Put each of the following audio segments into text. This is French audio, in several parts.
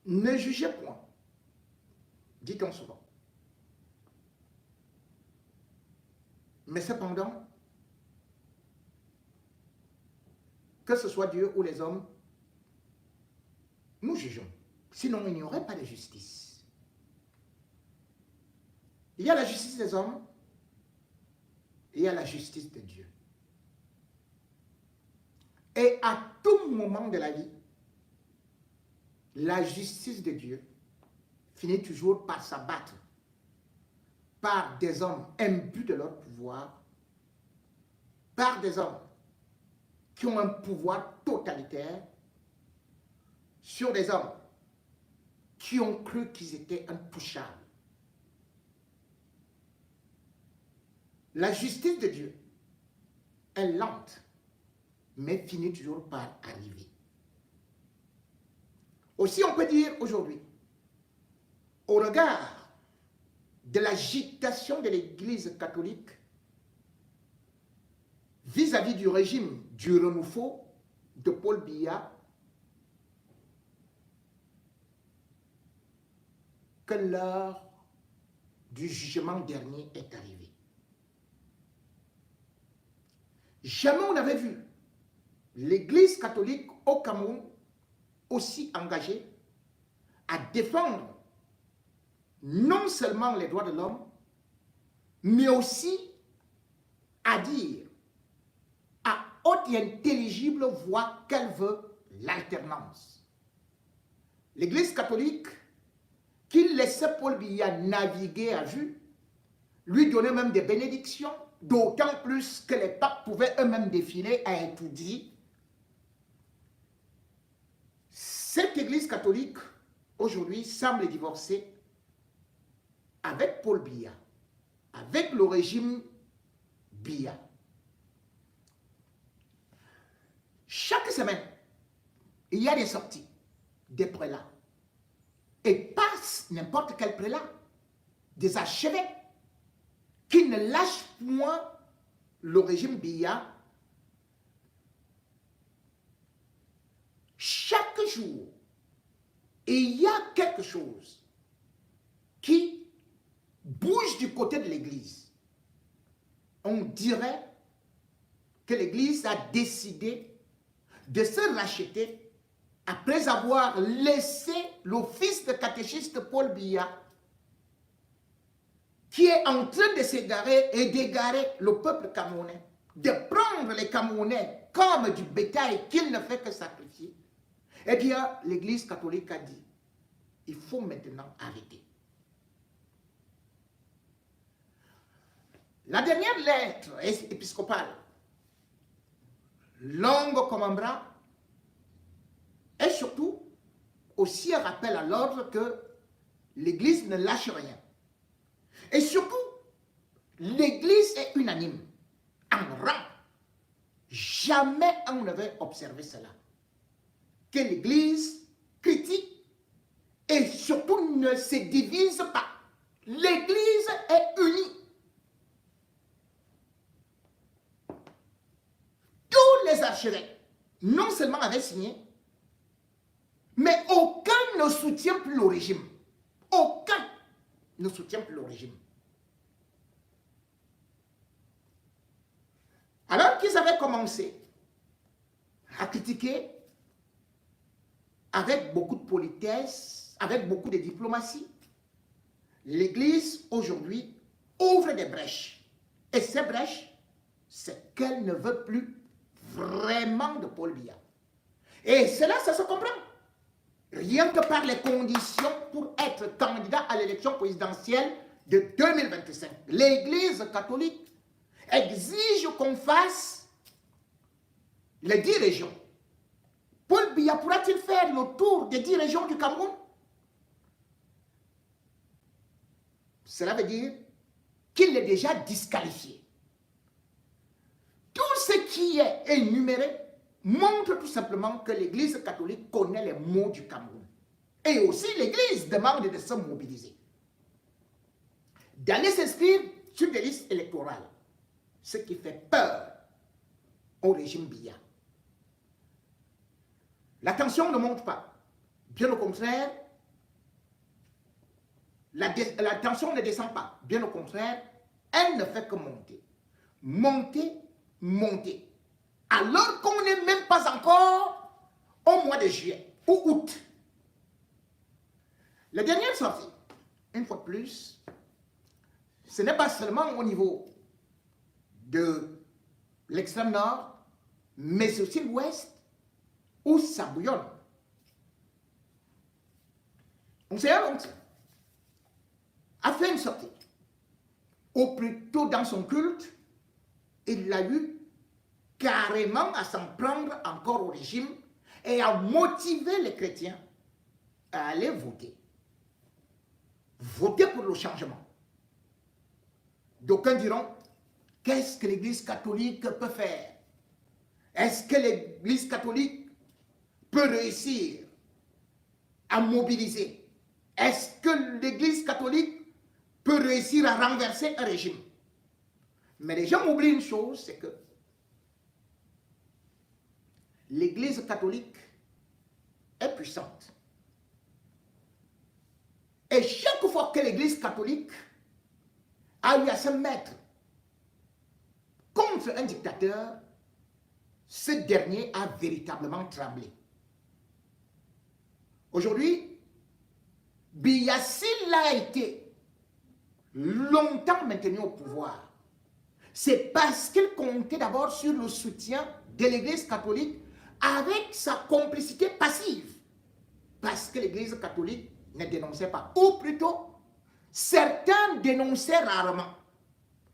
Ne jugez point, dit-on souvent. Mais cependant, que ce soit Dieu ou les hommes, nous jugeons. Sinon, il n'y aurait pas de justice. Il y a la justice des hommes, et il y a la justice de Dieu. Et à tout moment de la vie, la justice de Dieu finit toujours par s'abattre par des hommes imbus de leur pouvoir, par des hommes qui ont un pouvoir totalitaire, sur des hommes qui ont cru qu'ils étaient intouchables. La justice de Dieu est lente, mais finit toujours par arriver. Aussi, on peut dire aujourd'hui, au regard de l'agitation de l'Église catholique vis-à-vis du régime du renouveau de Paul Biya, que l'heure du jugement dernier est arrivée. Jamais on n'avait vu l'Église catholique au Cameroun aussi engagée à défendre non seulement les droits de l'homme, mais aussi à dire à haute et intelligible voix qu'elle veut l'alternance. L'Église catholique, qui laissait Paul Biya naviguer à vue, lui donnait même des bénédictions, d'autant plus que les papes pouvaient eux-mêmes défiler à étudier. Cette Église catholique, aujourd'hui, semble divorcer avec Paul Biya, avec le régime Biya. Chaque semaine, il y a des sorties des prélats. Et pas n'importe quel prélat, des archevêques qui ne lâchent point le régime Biya. Chaque jour, il y a quelque chose qui bouge du côté de l'Église. On dirait que l'Église a décidé de se racheter après avoir laissé l'office de catéchiste Paul Biya, qui est en train de s'égarer et d'égarer le peuple camerounais, de prendre les Camerounais comme du bétail qu'il ne fait que sacrifier. Eh bien, l'Église catholique a dit, il faut maintenant arrêter. La dernière lettre épiscopale, longue comme un bras, est surtout aussi un rappel à l'ordre que l'Église ne lâche rien. Et surtout, l'Église est unanime, en rang. Jamais on n'avait observé cela. Que l'Église critique et surtout ne se divise pas. L'Église est unie. Tous les archevêques, non seulement avaient signé, mais aucun ne soutient plus le régime. Aucun ne soutient plus le régime. Alors qu'ils avaient commencé à critiquer avec beaucoup de politesse, avec beaucoup de diplomatie, l'Église aujourd'hui ouvre des brèches. Et ces brèches, c'est qu'elle ne veut plus vraiment de Paul Biya. Et cela, ça se comprend. Rien que par les conditions pour être candidat à l'élection présidentielle de 2025. L'Église catholique exige qu'on fasse les 10 régions. Paul Biya pourra-t-il faire le tour des 10 régions du Cameroun? Cela veut dire qu'il est déjà disqualifié. Tout ce qui est énuméré montre tout simplement que l'Église catholique connaît les maux du Cameroun. Et aussi l'Église demande de se mobiliser, d'aller s'inscrire sur des listes électorales, ce qui fait peur au régime Biya. La tension ne monte pas. Bien au contraire, la tension ne descend pas. Bien au contraire, elle ne fait que monter. Monter, monter. Alors qu'on n'est même pas encore au mois de juillet ou août. La dernière sortie, une fois de plus, ce n'est pas seulement au niveau de l'extrême nord, mais aussi l'ouest, où ça bouillonne. On s'est annoncé, a fait une sortie. Au plus tôt dans son culte, il a eu carrément à s'en prendre encore au régime et à motiver les chrétiens à aller voter. Voter pour le changement. D'aucuns diront, qu'est-ce que l'Église catholique peut faire? Est-ce que l'Église catholique peut réussir à mobiliser? Est-ce que l'Église catholique peut réussir à renverser un régime? Mais les gens oublient une chose, c'est que l'Église catholique est puissante. Et chaque fois que l'Église catholique a eu à se mettre contre un dictateur, ce dernier a véritablement tremblé. Aujourd'hui, Biya, s'il a été longtemps maintenu au pouvoir, c'est parce qu'il comptait d'abord sur le soutien de l'Église catholique avec sa complicité passive. Parce que l'Église catholique ne dénonçait pas. Ou plutôt, certains dénonçaient rarement,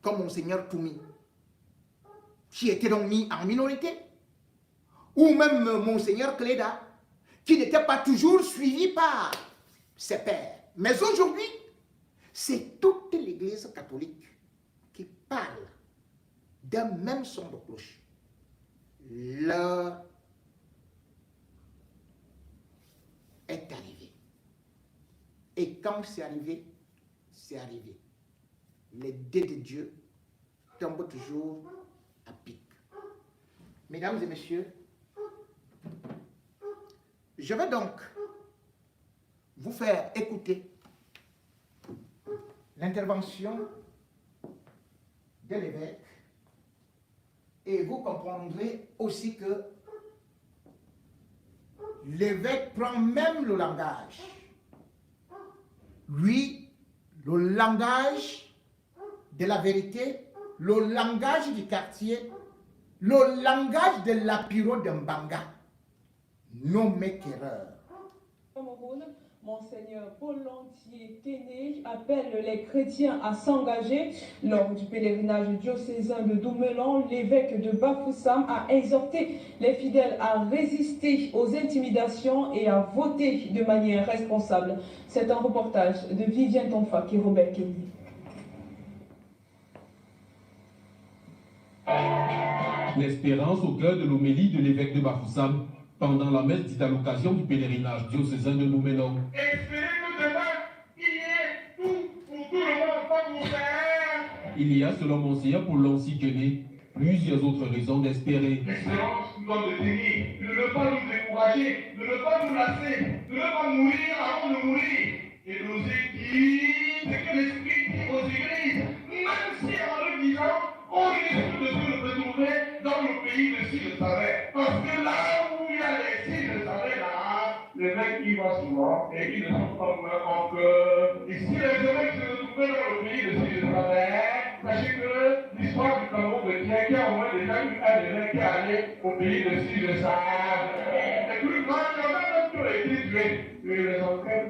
comme Monseigneur Toumi, qui était donc mis en minorité, ou même Monseigneur Cléda, qui n'était pas toujours suivi par ses pairs. Mais aujourd'hui, c'est toute l'Église catholique qui parle d'un même son de cloche. L'heure est arrivée. Et quand c'est arrivé, c'est arrivé. Les dés de Dieu tombent toujours à pic. Mesdames et messieurs, je vais donc vous faire écouter l'intervention de l'évêque et vous comprendrez aussi que l'évêque prend même le langage. Lui, le langage de la vérité, le langage du quartier, le langage de l'apiro de Mbanga, nommé qu'erreur. Monseigneur Paul Lantier Téné appelle les chrétiens à s'engager. Lors du pèlerinage diocésain de Doumelan, l'évêque de Bafoussam a exhorté les fidèles à résister aux intimidations et à voter de manière responsable. C'est un reportage de Viviane Tonfa et Robert Kelly. L'espérance au cœur de l'homélie de l'évêque de Bafoussam pendant la messe dite à l'occasion du pèlerinage diocésain de Nouménon. Espérez que demain, il y ait tout pour tout le monde, pas pour faire. Il y a, selon Monseigneur Paul Lantier, plusieurs autres raisons d'espérer. L'espérance nous doit de tenir, de ne pas nous décourager, de ne pas nous lasser, de ne pas mourir avant de mourir. Et d'oser dire ce que l'Esprit dit aux églises, même si en le disant, on risque de se retrouver dans le pays de ci, je savais. Parce que là où il y a les ci, je savais là, les mecs y vont souvent et ils ne sont pas en cœur. Et si les évêques se retrouvaient dans le pays de ci, je savais, sachez que l'histoire du Cameroun de Tien, qui a au moins déjà eu un évêque qui est allé au pays de ci, je savais. Et puis quand il y en a même qui ont été tués, ils les ont fait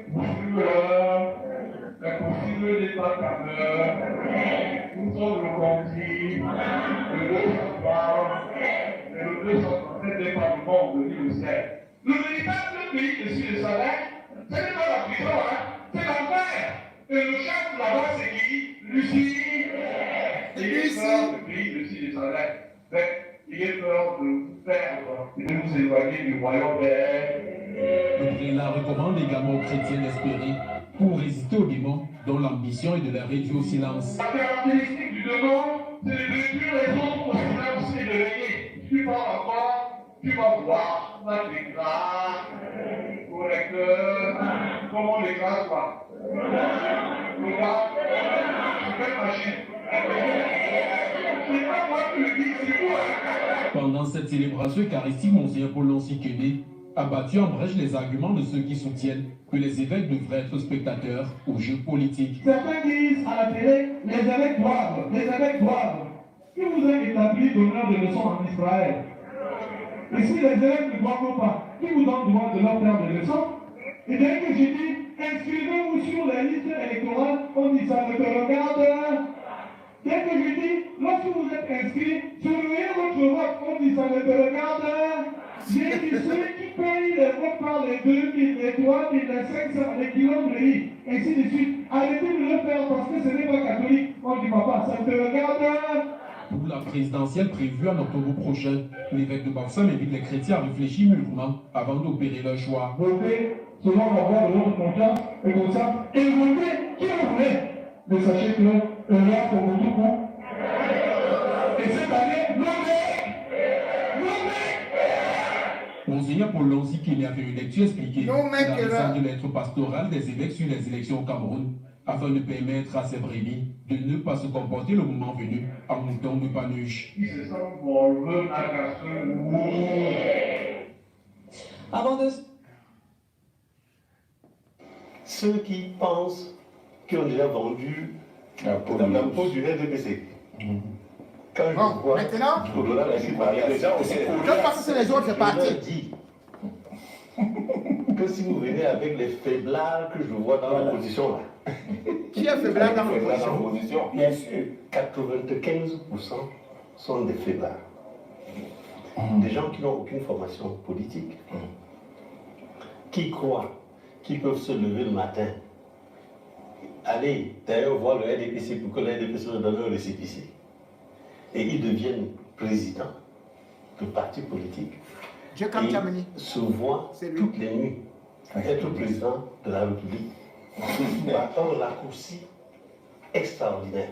la consigne des pantalons, nous sommes le conti, le 203, et le 237 département de l'île de Sèvres. Le véritable pays de ci, le salaire, ce n'est pas la prison, hein, c'est l'enfer. Et le chef là-bas, c'est qui? Lucie. Ayez peur du pays de ci, le salaire. Ayez peur de vous perdre et de vous éloigner du royaume des... Le prélat recommande également aux chrétiens d'espérer pour résister aux démons dont l'ambition est de les réduire au silence. La caractéristique du démon, c'est de réduire les autres au silence et de régner. Tu vas encore, tu vas voir, on a des grâces, au lecteur, comment les grâces quoi. Pourquoi? Je vais marcher. C'est pas moi qui le dis, c'est toi. Pendant cette célébration eucharistique, Monseigneur Paul Sikene a battu en brèche les arguments de ceux qui soutiennent que les évêques devraient être spectateurs aux jeux politiques. Certains disent à la télé, les évêques doivent. Qui vous a établi d'honneur de leçons en Israël? Et si les évêques ne doivent pas, qui vous donne droit de leur faire des leçons? Et dès que j'ai dit, inscrivez-vous sur la liste électorale, on dit ça ne te regarde. Dès que je dis, lorsque vous êtes inscrit, surveillez votre vote, on dit ça ne te regarde. J'ai dit ceux qui payent les votes par les 2000, les 3000, les 500, les kilomètres, ainsi de suite. Arrêtez de le faire parce que ce n'est pas catholique. On dit papa, ça ne te regarde. Pour la présidentielle prévue en octobre prochain, l'évêque de Bafoussam invite les chrétiens à réfléchir mûrement avant d'opérer leur choix. Votez selon la voie de votre conscience et comme ça, et votez qui vous voulez. Mais sachez que là, pour vous tout coup. Et cette année, Monseigneur Paul Sikene a fait une lecture expliquée Non, mec, dans le centre de lettres pastorales des évêques sur les élections au Cameroun, afin de permettre à ces brebis de ne pas se comporter le moment venu en mouton de panuche. qui se sent voleux à Avant de... Ceux qui pensent qui ont déjà vendu l'impôt du RDPC. Quand je Bon, vois, maintenant, au-delà de ce parti, les gens aussi, je pense que c'est les autres je partis. leur dis que si vous venez avec les faiblards que je vois dans l'opposition là, Qui a fait blague dans l'opposition? l'opposition, bien sûr, 95% sont des faiblards. Des gens qui n'ont aucune formation politique, qui croient qu'ils peuvent se lever le matin, aller d'ailleurs voir le RDPC pour que le RDPC leur donne un récépissé. Et ils deviennent présidents de partis politiques. Dieu comme Et Chamini. se voient C'est lui. toutes les nuits être président de la République par un raccourci extraordinaire.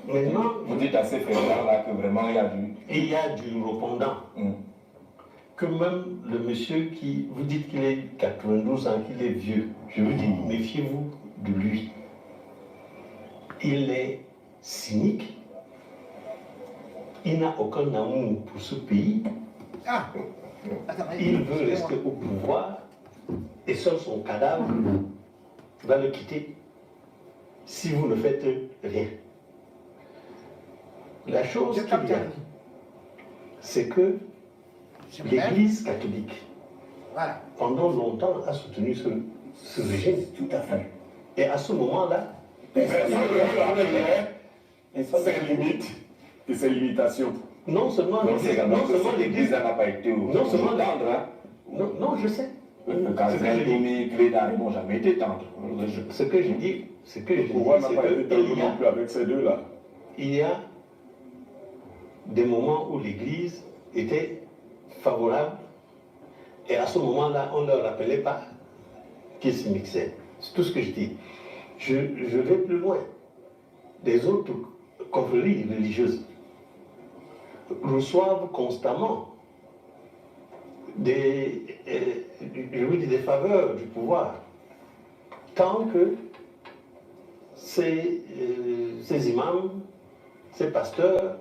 Maintenant, Vous dites à ces frères-là que vraiment il y a du... il y a du répondant. Que même le monsieur qui, vous dites qu'il est 92 ans, qu'il est vieux, je vous dis, méfiez-vous de lui. Il est cynique, il n'a aucun amour pour ce pays, Ah, attends, il veut rester au pouvoir et seul son cadavre va le quitter si vous ne faites rien. La chose Dieu qu'il comme y a, Chamini. c'est que Je me lève. l'Église catholique, Voilà. pendant longtemps, a soutenu ce régime. Tout à fait. Et à ce moment-là, Et ça, c'est limite et ses limitations. non seulement Donc c'est l'Église, également non que seulement cette église l'Église, n'a pas été Non seulement tendre. Hein. non, je sais. Le cardinal Domé, Cléda, ils n'ont jamais été tendres. Ce que je dis, Le pouvoir n'a pas été tendre non plus avec ces deux-là. il y a des moments où l'Église était favorable et à ce moment-là, on ne leur rappelait pas qu'ils se mixaient. C'est tout ce que je dis. Je vais plus loin. Les autres confréries religieuses reçoivent constamment des faveurs du pouvoir, tant que ces imams, ces pasteurs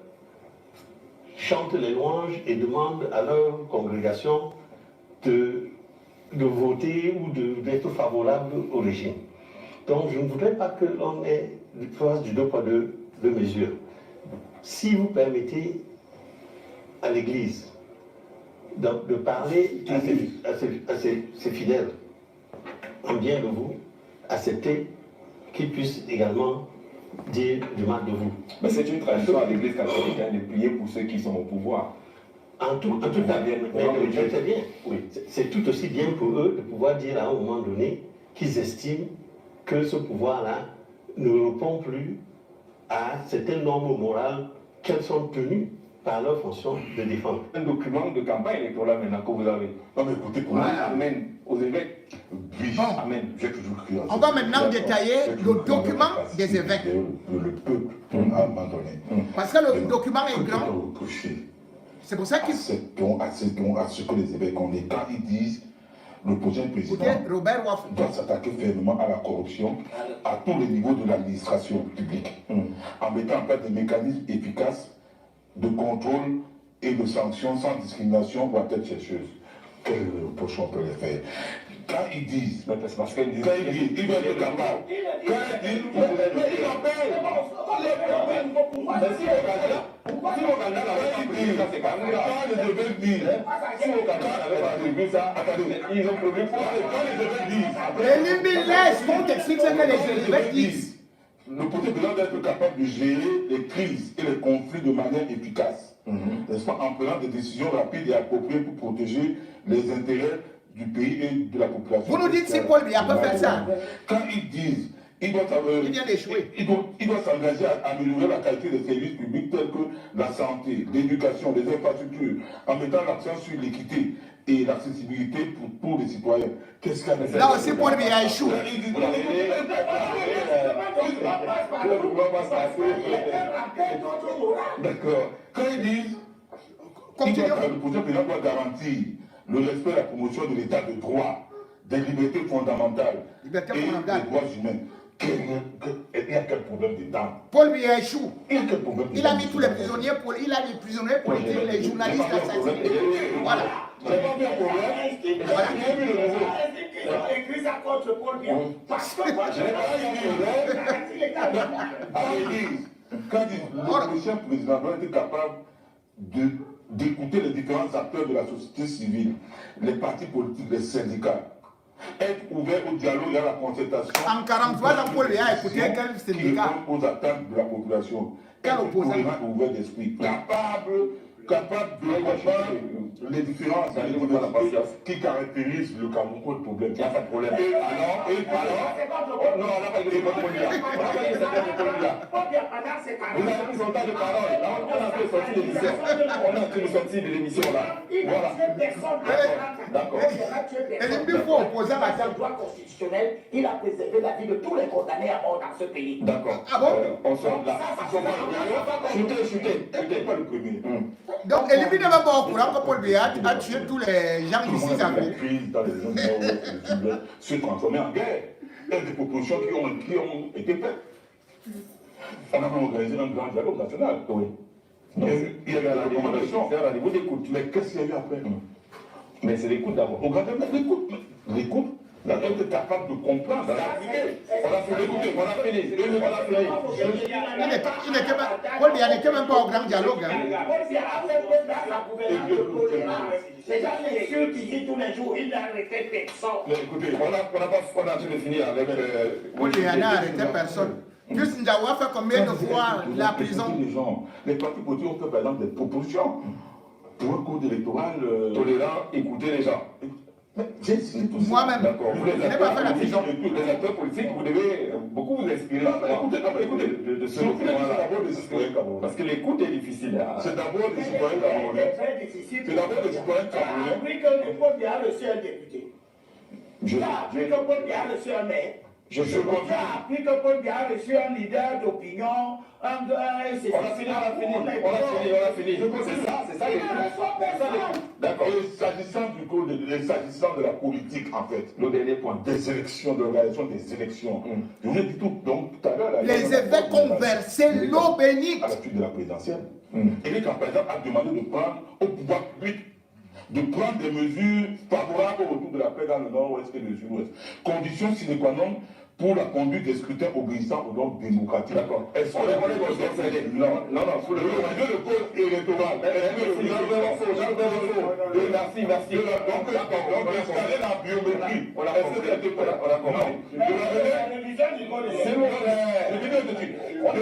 chantent les louanges et demandent à leur congrégation de voter ou d'être favorable au régime. Donc je ne voudrais pas que l'on ait face du deux poids deux mesures. Si vous permettez à l'Église de parler à ses fidèles en bien de vous, acceptez qu'ils puissent également dire du mal de vous. Mais c'est une tradition à l'église catholique de prier pour ceux qui sont au pouvoir. En tout cas, je sais bien. Oui. C'est tout aussi bien pour eux de pouvoir dire à un moment donné qu'ils estiment que ce pouvoir-là ne répond plus à certaines normes morales qu'elles sont tenues par leur fonction de défendre. Un document de campagne électorale maintenant que vous avez. Non mais écoutez, pour moi, Amen aux évêques. oui, Bon. Amen. j'ai toujours cru en On ça. va maintenant J'ai détailler toujours le cru en la document capacité des évêques. Le peuple, à un moment donné. Parce que le document est grand. Reprocher C'est pour ça à qu'il ce que les évêques ont dit, quand ils disent Le prochain président Écoutez, Robert Waf. doit s'attaquer fermement à la corruption à tous les niveaux de l'administration publique, en mettant en place des mécanismes efficaces de contrôle et de sanctions sans discrimination ou à tête chercheuse. Quel reproche on peut les faire? Quand ils disent, c'est parce qu'ils disent, ils doivent être capables. Quand ils disent, ils ont produit Les limites laissent, on t'explique ce que les évêques disent. Le projet doit être capable de gérer les crises et les conflits de manière efficace, n'est-ce pas, en prenant des décisions rapides et appropriées pour protéger les intérêts du pays et de la population. Vous nous dites si Paul Biya peut faire ça. Quand ils disent, il vient d'échouer. Il doit s'engager à améliorer la qualité des services publics tels que la santé, l'éducation, les infrastructures, en mettant l'accent sur l'équité et l'accessibilité pour tous les citoyens. Qu'est-ce qu'il y a de fait? Là aussi, Paul Biya échoue. D'accord. Quand ils disent, le projet président doit garantir le respect et la promotion de l'état de droit, des libertés fondamentales et des droits humains. Il y a quel problème dedans? Paul Biya échoue. Il a mis tous les prisonniers, il a mis les prisonniers politiques, les journalistes assassinés. Voilà. J'ai pas vu un problème. Voilà. Ils ont écrit ça contre Paul Biya. Parce que moi, je n'ai quand le prochain président doit être capable d'écouter les différents acteurs de la société civile, les partis politiques, les syndicats, être ouvert au dialogue et à la concertation. En 43 ans, Paul Biya a écouté quel syndicat? Qui répond aux attentes de la population. Quel Être opposant? cohérent et ouvert d'esprit. Capable de comprendre les différences qui caractérisent le Cameroun. Pas de problème. Il n'y a pas de problème. Et alors, non, on n'a pas dit Paul Biya. On n'a pas dit Paul Biya. Vous avez pris son temps de parole. On a fait sortir de l'émission. On a fait sortir de l'émission là. Voilà. D'accord. Et il faut opposer à la loi constitutionnelle, il a préservé la vie de tous les condamnés à mort dans ce pays. D'accord. Ah bon? On sort là. Chuter, pas le premier. Donc, Elibi ne va pas au courant que Paul Biya a tué tous les gens ici à la crise dans les zones nord-ouest se transformer en guerre. Il y a des propositions qui ont été faites. On a même organisé un grand dialogue national. Oui. Il y a eu la recommandation. C'est un rendez-vous d'écoute. Mais qu'est-ce qu'il y a eu après? Mais c'est l'écoute d'abord. Au grand dialogue, l'écoute. La tête est capable de comprendre. On a fait l'écouter, on a fini. Paul Biya n'était même pas au grand dialogue. C'est jamais ceux qui disent tous les jours, il n'a arrêté personne. Écoutez, on a fini de finir avec. Paul Biya n'a arrêté personne. Juste Ndiago a fait combien de fois la prison? Les partis politiques ont fait par exemple des propositions pour un code électoral tolérant, écouter les gens. Moi-même, je n'ai pas fait la prison. Les acteurs politiques, vous devez beaucoup vous inspirer. Écoutez, de ce moment-là. Parce que l'écoute est difficile. C'est d'abord des citoyens camerounais. C'est d'abord des citoyens camerounais. Appris que Paul Biya a reçu un député. Tu as appris que Paul Biya a reçu un maire. Tu as appris que Paul Biya a reçu un leader d'opinion. On a fini. C'est ça l'écoute. D'accord. S'agissant de la politique, en fait, le dernier point, des élections, de l'organisation des élections. Je vous ai dit tout. Donc, tout à l'heure, les évêques ont versé l'eau bénite à la suite de la présidentielle. Et les président a demandé de prendre au pouvoir public, de prendre des mesures favorables au retour de la paix dans le nord-ouest et le sud-ouest. Condition sine qua non pour la conduite des scrutins obéissant aux normes démocratiques. D'accord. Est-ce qu'on est concerné? Non, pour le code électoral. Merci. Donc, installer la biométrie. On a compris.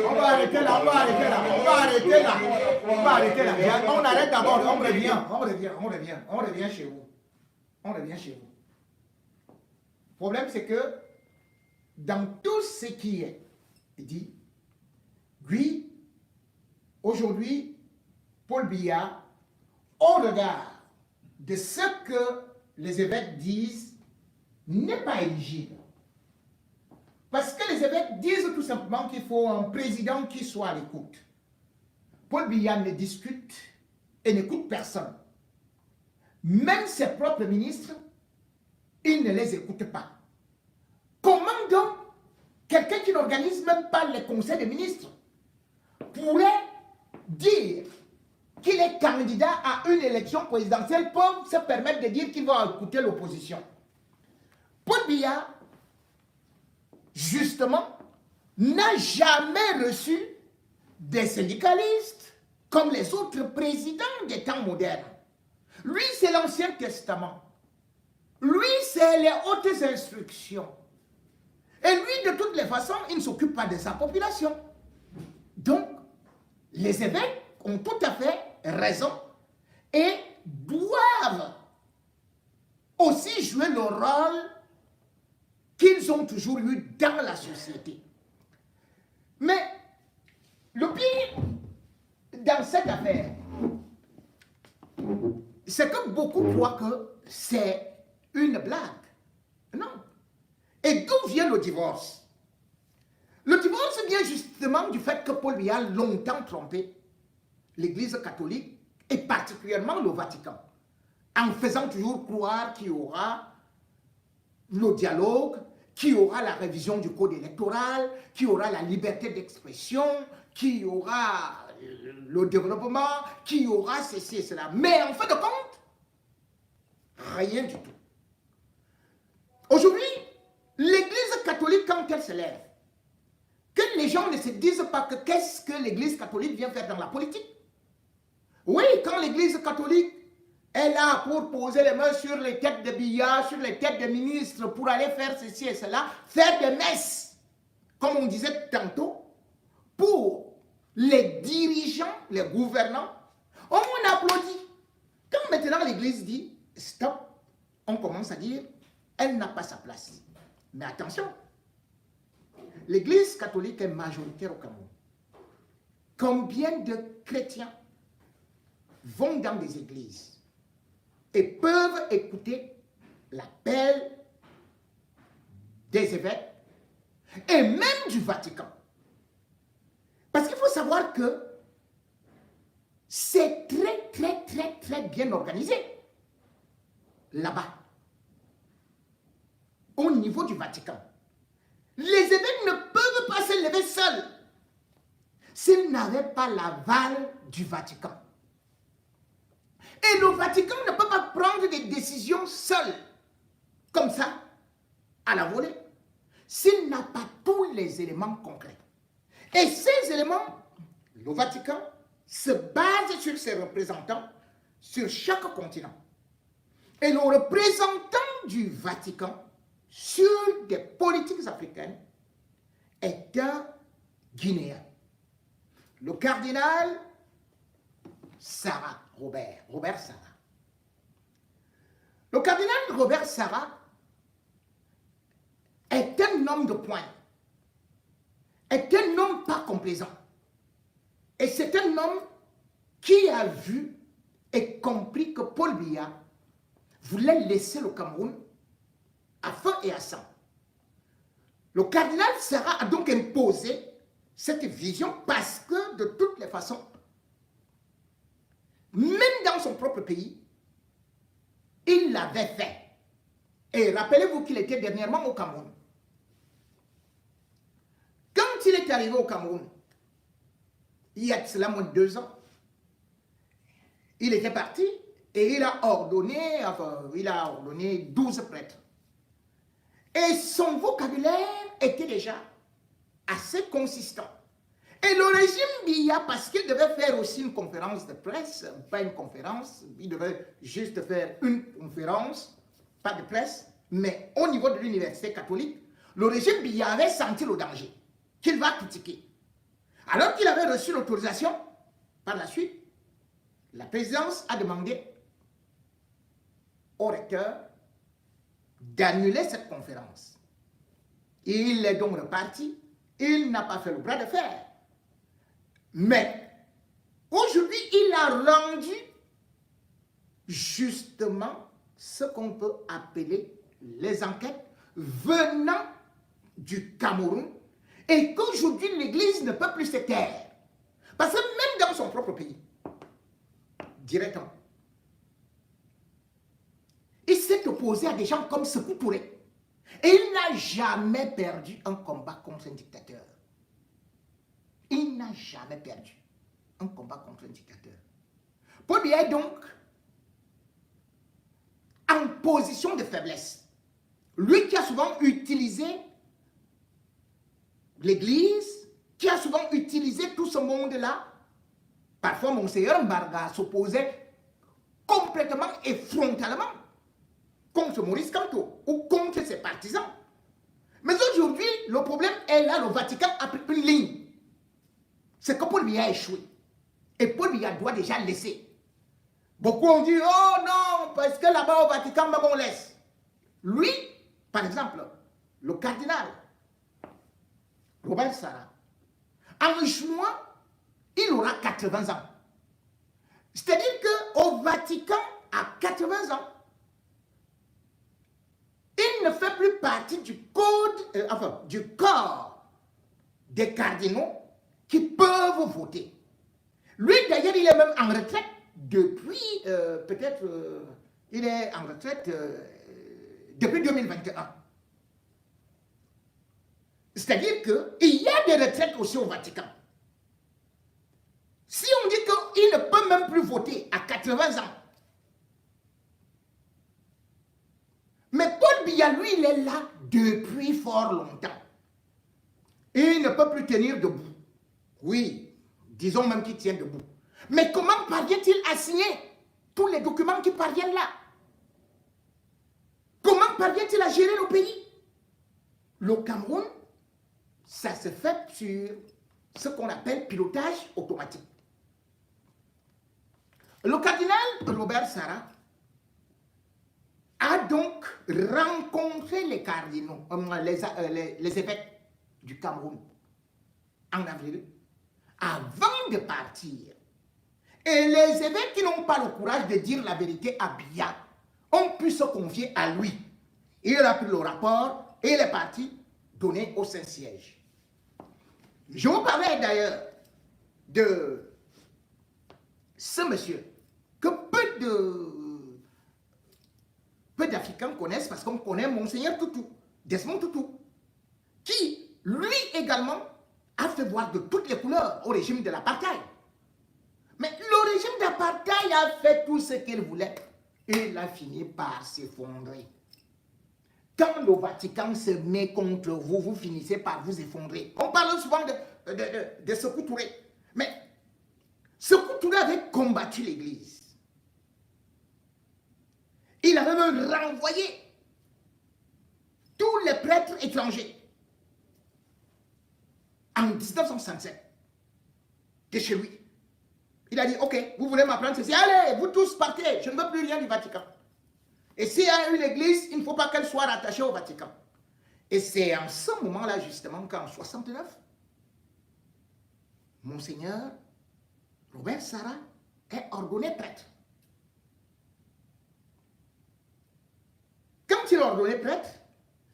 On va arrêter là. On arrête d'abord, on revient chez vous. Le problème, c'est que dans tout ce qui est dit, lui, aujourd'hui, Paul Biya, au regard de ce que les évêques disent, n'est pas éligible. Parce que les évêques disent tout simplement qu'il faut un président qui soit à l'écoute. Paul Biya ne discute et n'écoute personne. Même ses propres ministres il ne les écoute pas. Comment donc quelqu'un qui n'organise même pas les conseils des ministres pourrait dire qu'il est candidat à une élection présidentielle pour se permettre de dire qu'il va écouter l'opposition? Paul Biya, justement, n'a jamais reçu des syndicalistes comme les autres présidents des temps modernes. Lui, c'est l'Ancien Testament. Lui, c'est les hautes instructions. Et lui, de toutes les façons, il ne s'occupe pas de sa population. Donc, les évêques ont tout à fait raison et doivent aussi jouer le rôle qu'ils ont toujours eu dans la société. Mais le pire dans cette affaire, c'est que beaucoup croient que c'est une blague. Non. Et d'où vient le divorce? Le divorce vient justement du fait que Paul Biya a longtemps trompé l'Église catholique et particulièrement le Vatican, en faisant toujours croire qu'il y aura le dialogue, qu'il y aura la révision du code électoral, qu'il y aura la liberté d'expression, qu'il y aura le développement, qu'il y aura ceci et cela. Mais en fin de compte, rien du tout. Aujourd'hui, l'Église catholique, quand elle se lève, que les gens ne se disent pas que qu'est-ce que l'Église catholique vient faire dans la politique. Oui, quand l'Église catholique est là pour poser les mains sur les têtes de billards, sur les têtes de ministres, pour aller faire ceci et cela, faire des messes, comme on disait tantôt, pour les dirigeants, les gouvernants, on applaudit. Quand maintenant l'Église dit stop, on commence à dire elle n'a pas sa place. Mais attention, l'Église catholique est majoritaire au Cameroun. Combien de chrétiens vont dans des églises et peuvent écouter l'appel des évêques et même du Vatican? Parce qu'il faut savoir que c'est très bien organisé là-bas, au niveau du Vatican. Les évêques ne peuvent pas se lever seuls s'ils n'avaient pas l'aval du Vatican. Et le Vatican ne peut pas prendre des décisions seul, comme ça, à la volée, s'il n'a pas tous les éléments concrets. Et ces éléments, le Vatican se base sur ses représentants sur chaque continent. Et le représentant du Vatican sur des politiques africaines est un Guinéen. Le cardinal Sarah, Robert Sarah. Le cardinal Robert Sarah est un homme de poing, est un homme pas complaisant. Et c'est un homme qui a vu et compris que Paul Biya voulait laisser le Cameroun à feu et à sang. Le cardinal Sarah a donc imposé cette vision parce que de toutes les façons, même dans son propre pays, il l'avait fait. Et rappelez-vous qu'il était dernièrement au Cameroun. Quand il est arrivé au Cameroun, il y a cela moins de 2 ans, il était parti et il a ordonné 12 prêtres. Et son vocabulaire était déjà assez consistant. Et le régime Biya, parce qu'il devait faire aussi une conférence de presse, pas une conférence, il devait juste faire une conférence, pas de presse, mais au niveau de l'université catholique, le régime Biya avait senti le danger qu'il va critiquer. Alors qu'il avait reçu l'autorisation, par la suite, la présidence a demandé au recteur d'annuler cette conférence. Il est donc reparti, il n'a pas fait le bras de fer. Mais aujourd'hui, il a rendu justement ce qu'on peut appeler les enquêtes venant du Cameroun et qu'aujourd'hui l'Église ne peut plus se taire. Parce que même dans son propre pays, directement, et cette s'est opposé à des gens comme Sékou Touré. Et il n'a jamais perdu un combat contre un dictateur. Il n'a jamais perdu un combat contre un dictateur. Paul Biya est donc en position de faiblesse. Lui qui a souvent utilisé l'Église, qui a souvent utilisé tout ce monde-là, parfois Monseigneur Mbarga s'opposait complètement et frontalement contre Maurice Kamto ou contre ses partisans. Mais aujourd'hui, le problème est là, le Vatican a pris une ligne. C'est que Paul Biya a échoué. Et Paul Biya doit déjà laisser. Beaucoup ont dit, oh non, parce que là-bas au Vatican, on laisse. Lui, par exemple, le cardinal Robert Sarah, en juin, il aura 80 ans. C'est-à-dire qu'au Vatican, à 80 ans, il ne fait plus partie du code, du corps des cardinaux qui peuvent voter. Lui, d'ailleurs, il est même en retraite depuis, il est en retraite depuis 2021. C'est-à-dire qu'il y a des retraites aussi au Vatican. Si on dit qu'il ne peut même plus voter à 80 ans, mais Paul Biya, lui, il est là depuis fort longtemps. Et il ne peut plus tenir debout. Oui, disons même qu'il tient debout. Mais comment parvient-il à signer tous les documents qui parviennent là? Comment parvient-il à gérer le pays? Le Cameroun, ça se fait sur ce qu'on appelle pilotage automatique. Le cardinal Robert Sarah a donc rencontré les cardinaux, les évêques du Cameroun en avril, avant de partir. Et les évêques qui n'ont pas le courage de dire la vérité à Biya ont pu se confier à lui. Il a pris le rapport et il est parti donner au Saint-Siège. Je vous parlais d'ailleurs de ce monsieur que peu d'Africains connaissent parce qu'on connaît Monseigneur Tutu, Desmond Tutu, qui lui également a fait voir de toutes les couleurs au régime de l'apartheid. Mais le régime d'apartheid a fait tout ce qu'il voulait et il a fini par s'effondrer. Quand le Vatican se met contre vous, vous finissez par vous effondrer. On parle souvent de Sékou Touré. Mais Sékou Touré avait combattu l'Église. Il avait même renvoyé tous les prêtres étrangers en 1967 de chez lui. Il a dit, ok, vous voulez m'apprendre ceci, allez, vous tous partez, je ne veux plus rien du Vatican. Et s'il y a une église, il ne faut pas qu'elle soit rattachée au Vatican. Et c'est en ce moment-là, justement, qu'en 1969, Monseigneur Robert Sarah est ordonné prêtre. Quand il est ordonné prêtre,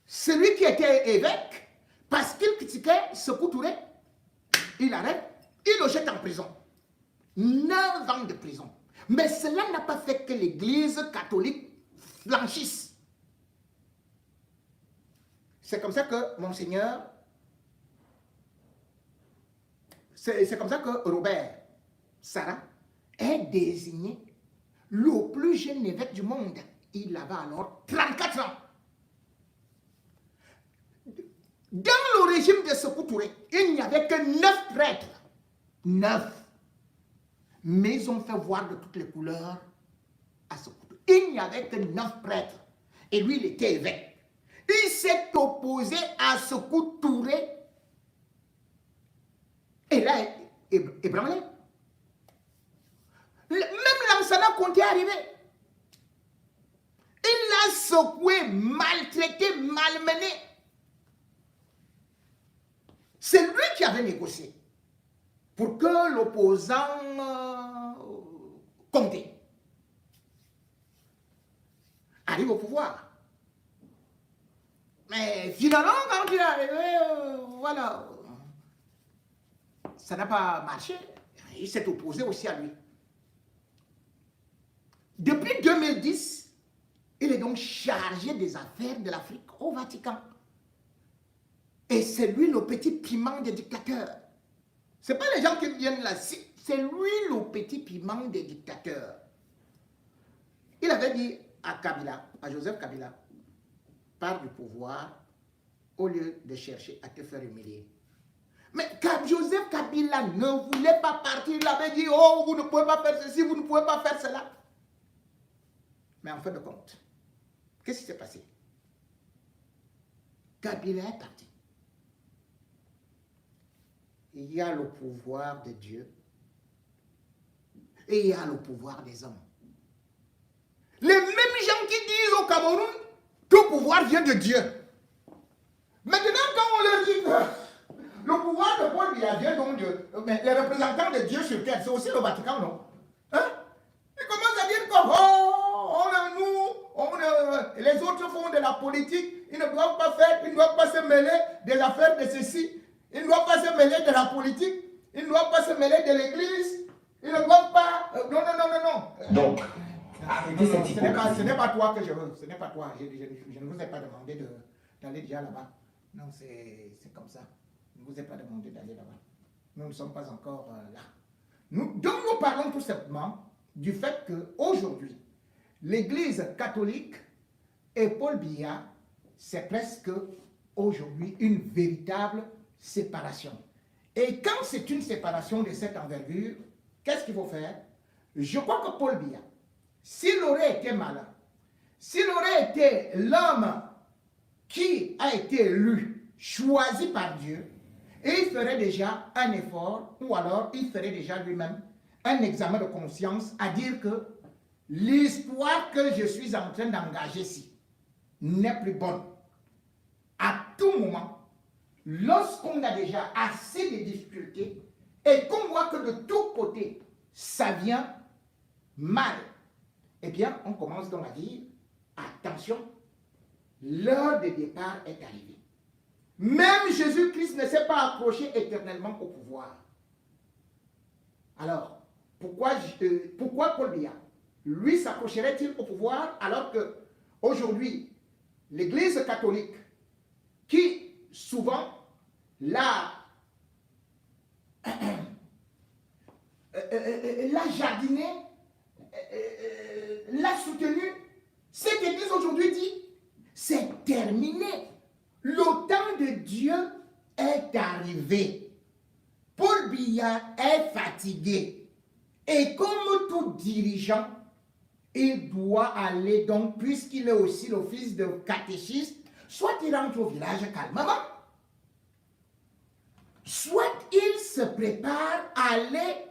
celui qui était évêque, parce qu'il critiquait Sékou Touré, il arrête, il le jette en prison. 9 ans de prison. Mais cela n'a pas fait que l'Église catholique flanchisse. C'est comme ça que Monseigneur, c'est comme ça que Robert Sarah est désigné le plus jeune évêque du monde. Il avait alors 34 ans. Dans le régime de Sékou Touré, il n'y avait que 9 prêtres. 9. Mais ils ont fait voir de toutes les couleurs à Sékou Touré. Il n'y avait que 9 prêtres. Et lui, il était évêque. Il s'est opposé à Sékou Touré. Et là, ébranlé. Même Lansana Conté est arrivé. Il l'a secoué, maltraité, malmené. C'est lui qui avait négocié pour que l'opposant Conté arrive au pouvoir. Mais finalement, quand il est arrivé, voilà, ça n'a pas marché. Il s'est opposé aussi à lui. Depuis 2010, il est donc donc chargé des affaires de l'Afrique au Vatican. Et c'est lui le petit piment des dictateurs. Ce n'est pas les gens qui viennent là, c'est lui le petit piment des dictateurs. Il avait dit à Kabila, à Joseph Kabila, pars du pouvoir au lieu de chercher à te faire humilier. Mais Joseph Kabila ne voulait pas partir, il avait dit, oh, vous ne pouvez pas faire ceci, vous ne pouvez pas faire cela. Mais en fin de compte, qu'est-ce qui s'est passé? Kabila est parti. Il y a le pouvoir de Dieu et il y a le pouvoir des hommes. Les mêmes gens qui disent au Cameroun que le pouvoir vient de Dieu. Maintenant, quand on leur dit le pouvoir de Paul Biya vient donc de... Mais les représentants de Dieu sur terre, c'est aussi le Vatican, non? Hein? Ils commencent à dire que les autres font de la politique, ils ne doivent pas faire, ils ne doivent pas se mêler des affaires de ceci, ils ne doivent pas se mêler de la politique, ils ne doivent pas se mêler de l'église, ils ne doivent pas... Non. Donc, arrêtez cette hypocrisie. Ce n'est pas toi que je veux, ce n'est pas toi. Je ne vous ai pas demandé d'aller déjà là-bas. Non, c'est comme ça. Je ne vous ai pas demandé d'aller là-bas. Nous ne sommes pas encore là. Donc nous parlons tout simplement du fait qu'aujourd'hui, l'Église catholique et Paul Biya, c'est presque aujourd'hui une véritable séparation. Et quand c'est une séparation de cette envergure, qu'est-ce qu'il faut faire? Je crois que Paul Biya, s'il aurait été malin, s'il aurait été l'homme qui a été élu, choisi par Dieu, et il ferait déjà un effort, ou alors il ferait déjà lui-même un examen de conscience à dire que l'histoire que je suis en train d'engager ici n'est plus bonne. À tout moment, lorsqu'on a déjà assez de difficultés et qu'on voit que de tous côtés, ça vient mal, eh bien, on commence donc à dire, attention, l'heure de départ est arrivée. Même Jésus-Christ ne s'est pas accroché éternellement au pouvoir. Alors, pourquoi Paul Biya, lui, s'accrocherait-il au pouvoir alors que aujourd'hui, l'Église catholique, qui souvent l'a jardiné, l'a soutenu, cette Église aujourd'hui dit, c'est terminé. Le temps de Dieu est arrivé. Paul Biya est fatigué. Et comme tout dirigeant, il doit aller donc, puisqu'il est aussi le fils de catéchiste, soit il rentre au village calmement, soit il se prépare à aller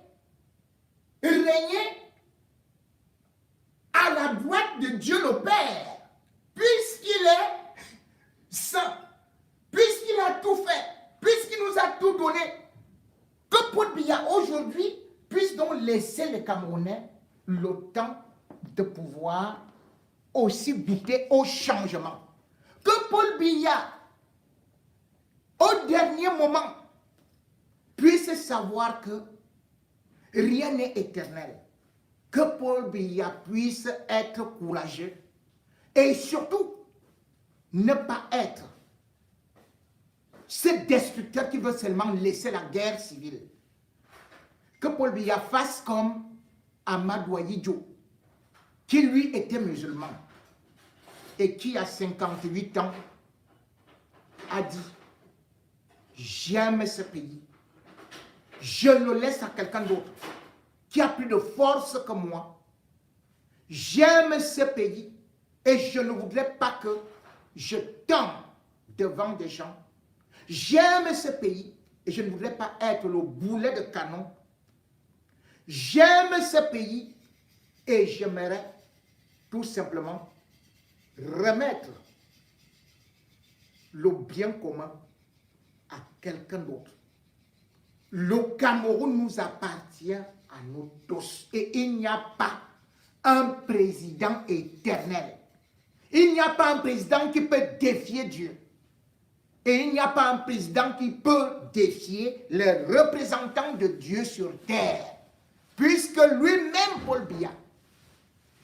régner à la droite de Dieu le Père, puisqu'il est saint, puisqu'il a tout fait, puisqu'il nous a tout donné. Que Paul Biya aujourd'hui puisse donc laisser les Camerounais le temps de pouvoir aussi goûter au changement. Que Paul Biya, au dernier moment, puisse savoir que rien n'est éternel. Que Paul Biya puisse être courageux et surtout ne pas être ce destructeur qui veut seulement laisser la guerre civile. Que Paul Biya fasse comme Amadou Ahidjo, qui lui était musulman et qui à 58 ans a dit « J'aime ce pays, je le laisse à quelqu'un d'autre qui a plus de force que moi. J'aime ce pays et je ne voudrais pas que je tombe devant des gens. J'aime ce pays et je ne voudrais pas être le boulet de canon. J'aime ce pays et j'aimerais tout simplement remettre le bien commun à quelqu'un d'autre. Le Cameroun nous appartient à nous tous et il n'y a pas un président éternel. Il n'y a pas un président qui peut défier Dieu. Et il n'y a pas un président qui peut défier les représentants de Dieu sur terre. Puisque lui-même, Paul Biya,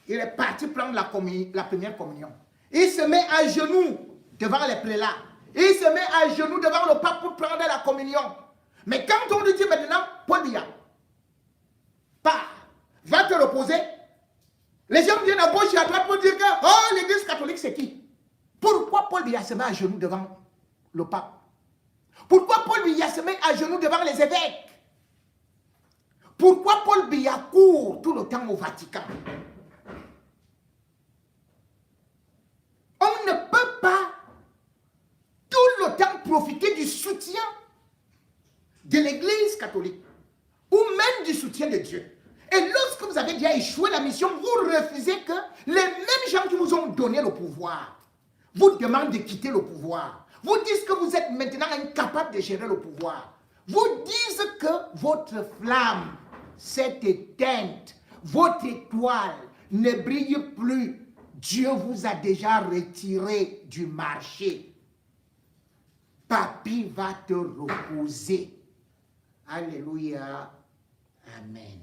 il est parti prendre la première communion. Il se met à genoux devant les prélats. Il se met à genoux devant le pape pour prendre la communion. Mais quand on lui dit maintenant, Paul Biya, va te reposer, les gens viennent à gauche et à droite pour dire que oh, l'église catholique c'est qui? Pourquoi Paul Biya se met à genoux devant le pape? Pourquoi Paul Biya se met à genoux devant les évêques? Pourquoi Paul Biya court tout le temps au Vatican? On ne peut pas tout le temps profiter du soutien de l'église catholique ou même du soutien de Dieu. Et lorsque vous avez déjà échoué la mission, vous refusez que les mêmes gens qui vous ont donné le pouvoir vous demandent de quitter le pouvoir. Vous disent que vous êtes maintenant incapable de gérer le pouvoir. Vous disent que votre flamme s'est éteinte, votre étoile ne brille plus. Dieu vous a déjà retiré du marché. Papy va te reposer. Alléluia. Amen.